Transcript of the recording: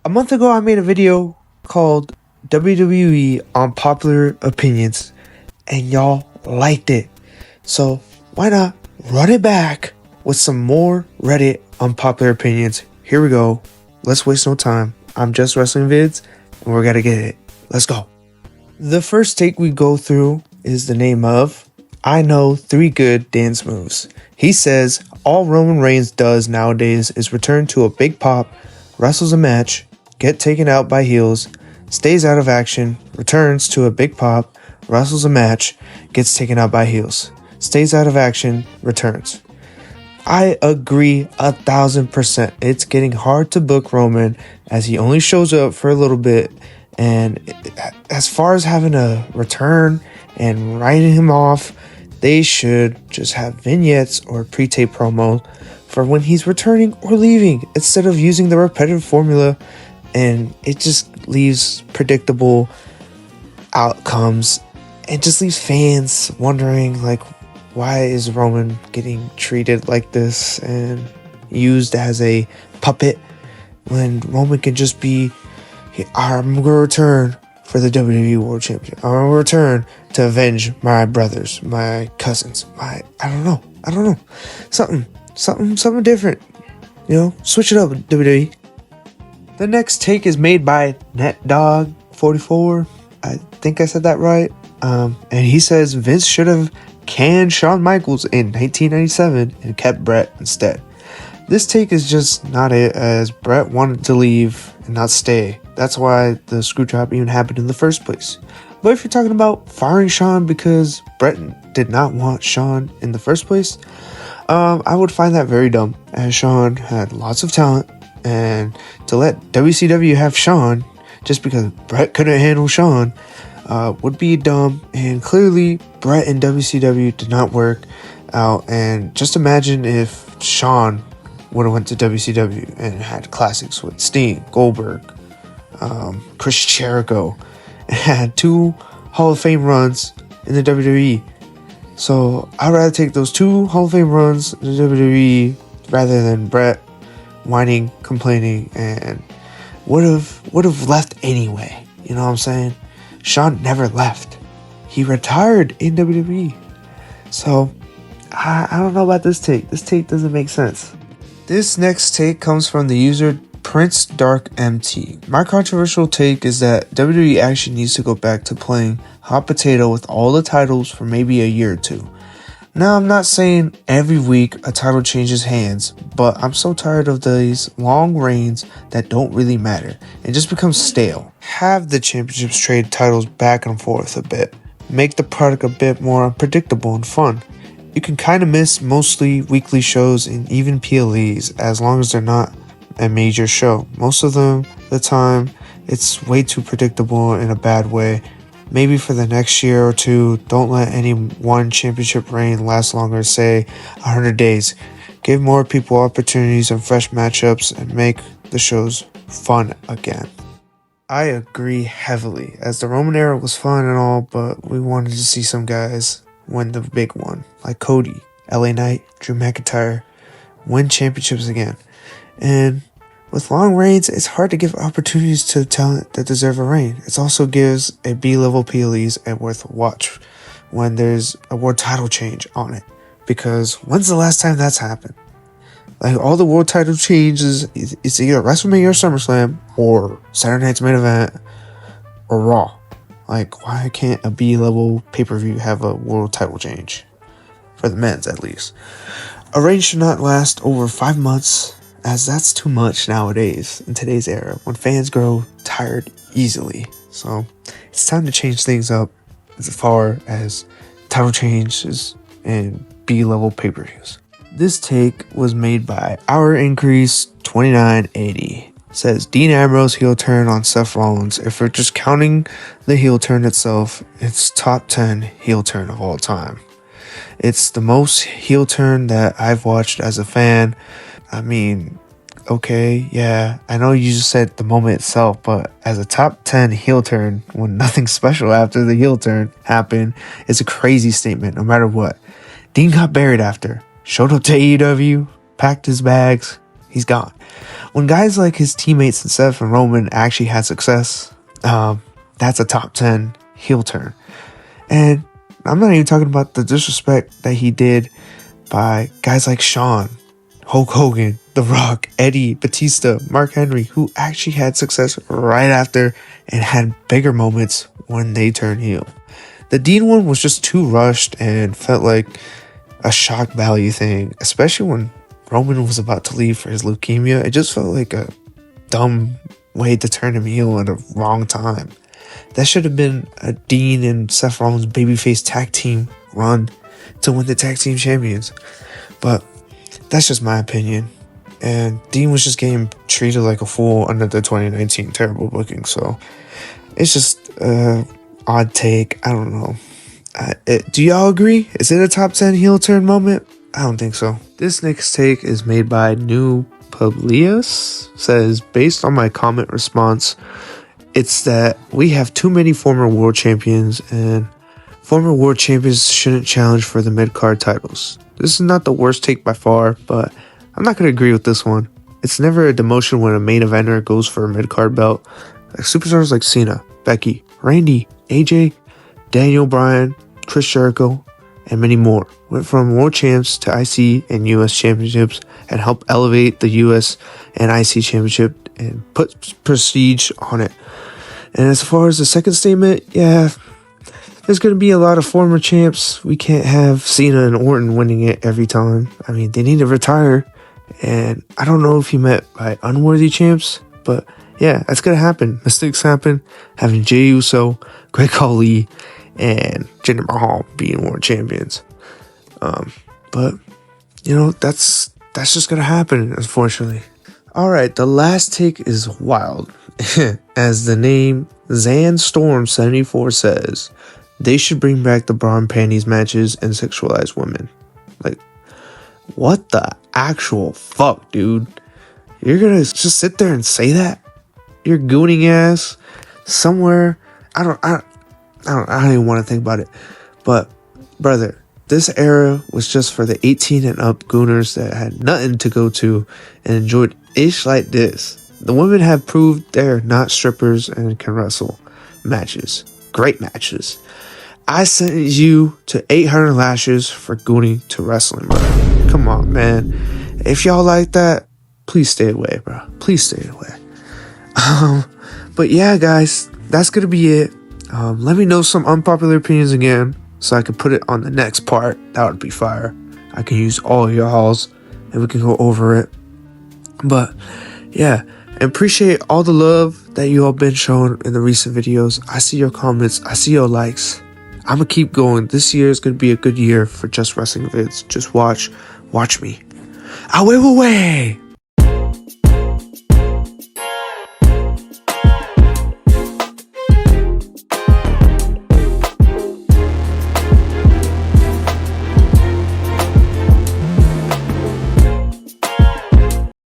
A month ago, I made a video called WWE Unpopular Opinions, and y'all liked it. So why not run it back with some more Reddit Unpopular Opinions? Here we go. Let's waste no time. I'm Just Wrestling Vids, and we're gonna get it. Let's go. The first take we go through is the name of I Know 3 Good Dance Moves. He says all Roman Reigns does nowadays is return to a big pop, wrestles a match, get taken out by heels, stays out of action, returns to a big pop, wrestles a match, gets taken out by heels, stays out of action, returns. I agree 1000%. It's getting hard to book Roman as he only shows up for a little bit, and as far as having a return and writing him off, they should just have vignettes or pre-tape promo for when he's returning or leaving instead of using the repetitive formula, and it just leaves predictable outcomes and just leaves fans wondering, like, why is Roman getting treated like this and used as a puppet when Roman can just be, I'm going to return for the WWE World Championship. I'm going to return to avenge my brothers, my cousins, I don't know. Something different. Switch it up, WWE. The next take is made by NetDog44. I think I said that right. And he says Vince should have canned Shawn Michaels in 1997 and kept Brett instead. This take is just not it, as Brett wanted to leave and not stay. That's why the screw job even happened in the first place. But if you're talking about firing Shawn because Brett did not want Shawn in the first place, I would find that very dumb, as Shawn had lots of talent, and to let WCW have Shawn just because Brett couldn't handle Shawn would be dumb, and clearly Brett and WCW did not work out. And just imagine if Shawn would have went to WCW and had classics with Sting, Goldberg, Chris Jericho, and had 2 Hall of Fame runs in the WWE. So I'd rather take those 2 Hall of Fame runs in the WWE rather than Brett whining, complaining, and would have left anyway. You know what I'm saying? Shawn never left. He retired in WWE. So I don't know about this take. This take doesn't make sense. This next take comes from the user Prince Dark MT. My controversial take is that WWE actually needs to go back to playing hot potato with all the titles for maybe a year or 2. Now, I'm not saying every week a title changes hands, but I'm so tired of these long reigns that don't really matter and just become stale. Have the championships trade titles back and forth a bit. Make the product a bit more unpredictable and fun. You can kind of miss mostly weekly shows and even PLEs as long as they're not a major show. Most of the time, it's way too predictable in a bad way. Maybe for the next year or 2, don't let any one championship reign last longer, say 100 days. Give more people opportunities and fresh matchups and make the shows fun again. I agree heavily, as the Roman era was fun and all, but we wanted to see some guys win the big one, like Cody, LA Knight, Drew McIntyre, win championships again. And with long reigns, it's hard to give opportunities to talent that deserve a reign. It also gives a B-level PLEs a worth a watch when there's a world title change on it. Because when's the last time that's happened? Like, all the world title changes, it's either WrestleMania or SummerSlam, or Saturday Night's Main Event, or Raw. Like, why can't a B-level pay-per-view have a world title change? For the men's, at least. A reign should not last over 5 months, as that's too much nowadays in today's era when fans grow tired easily. So it's time to change things up as far as title changes and B-level pay-per-views. This take was made by Our Increase 2980. It says Dean Ambrose heel turn on Seth Rollins. If we're just counting the heel turn itself, it's top 10 heel turn of all time. It's the most heel turn that I've watched as a fan. I mean, okay, yeah, I know you just said the moment itself, but as a top 10 heel turn, when nothing special after the heel turn happened, is a crazy statement, no matter what. Dean got buried after, showed up to AEW, packed his bags, he's gone. When guys like his teammates and Seth and Roman actually had success, that's a top 10 heel turn. And I'm not even talking about the disrespect that he did by guys like Shawn, Hulk Hogan, The Rock, Eddie, Batista, Mark Henry, who actually had success right after and had bigger moments when they turned heel. The Dean one was just too rushed and felt like a shock value thing, especially when Roman was about to leave for his leukemia. It just felt like a dumb way to turn him heel at a wrong time. That should have been a Dean and Seth Rollins babyface tag team run to win the tag team champions. But that's just my opinion. And Dean was just getting treated like a fool under the 2019 terrible booking. So it's just odd take. I don't know. Do y'all agree? Is it a top 10 heel turn moment? I don't think so. This next take is made by New Publius. Says, based on my comment response, it's that we have too many former world champions and former world champions shouldn't challenge for the mid-card titles. This is not the worst take by far, but I'm not going to agree with this one. It's never a demotion when a main eventer goes for a mid-card belt. Like superstars like Cena, Becky, Randy, AJ, Daniel Bryan, Chris Jericho, and many more went from world champs to IC and US championships and helped elevate the US and IC championship and put prestige on it. And as far as the second statement, yeah, there's going to be a lot of former champs. We can't have Cena and Orton winning it every time. I mean, they need to retire. And I don't know if he meant by unworthy champs, but yeah, that's going to happen. Mistakes happen. Having Jey Uso, Great Khali, and Jinder Mahal being world champions. But, you know, that's just going to happen, unfortunately. All right, the last take is wild. As the name Zanstorm74 says, they should bring back the bra and panties matches and sexualize women. Like, what the actual fuck, dude? You're gonna just sit there and say that? You're gooning ass somewhere. I don't even want to think about it. But, brother, this era was just for the 18 and up gooners that had nothing to go to and enjoyed ish like this. The women have proved they're not strippers and can wrestle matches. Great matches. I sentence you to 800 lashes for gooning to wrestling, bro. Come on, man. If y'all like that, please stay away, bro. Please stay away. But yeah, guys, that's gonna be it. Let me know some unpopular opinions again so I can put it on the next part. That would be fire. I can use all y'all's and we can go over it. But yeah, and appreciate all the love that you all been showing in the recent videos. I see your comments. I see your likes. I'm gonna keep going. This year is gonna be a good year for Just Wrestling vids. Just watch me. Away.